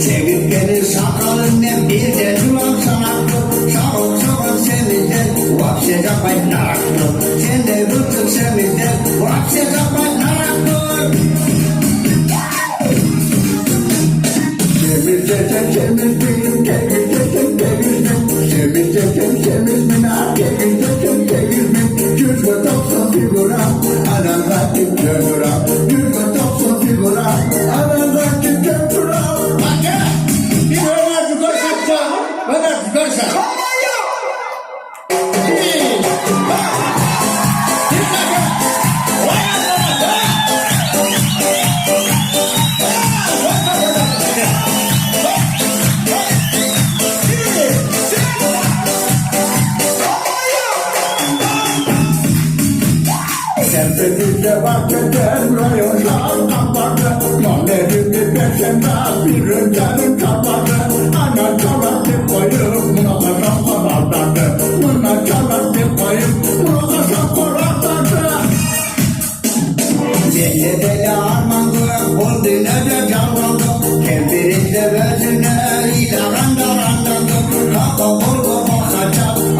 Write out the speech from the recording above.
Çevik beni sakalından bir de duran sanattı. Sarıl sarıl semizden vapse kapay naraktı. Sen de rıtık semizden vapse kapay naraktı. Temiz desen temiz miyim, temiz desen temiz miyim? Temiz desen temiz miyim, temiz desen temiz miyim? 190 figura, anam rakip dönüra. 190 figura, anam rakip dönüra. Sepetinde bahçeden rayonlar kapadı. Mahalleli peşinden bir rüzgarın kapadı. Ana çalatı koyup mutlaka paraladı. Buna çalatı koyup mutlaka paraladı. Deli deli armandı, oldu ne de canlandı. Kempirin de bezine ilan randandı. Kapı vurdu bakacak.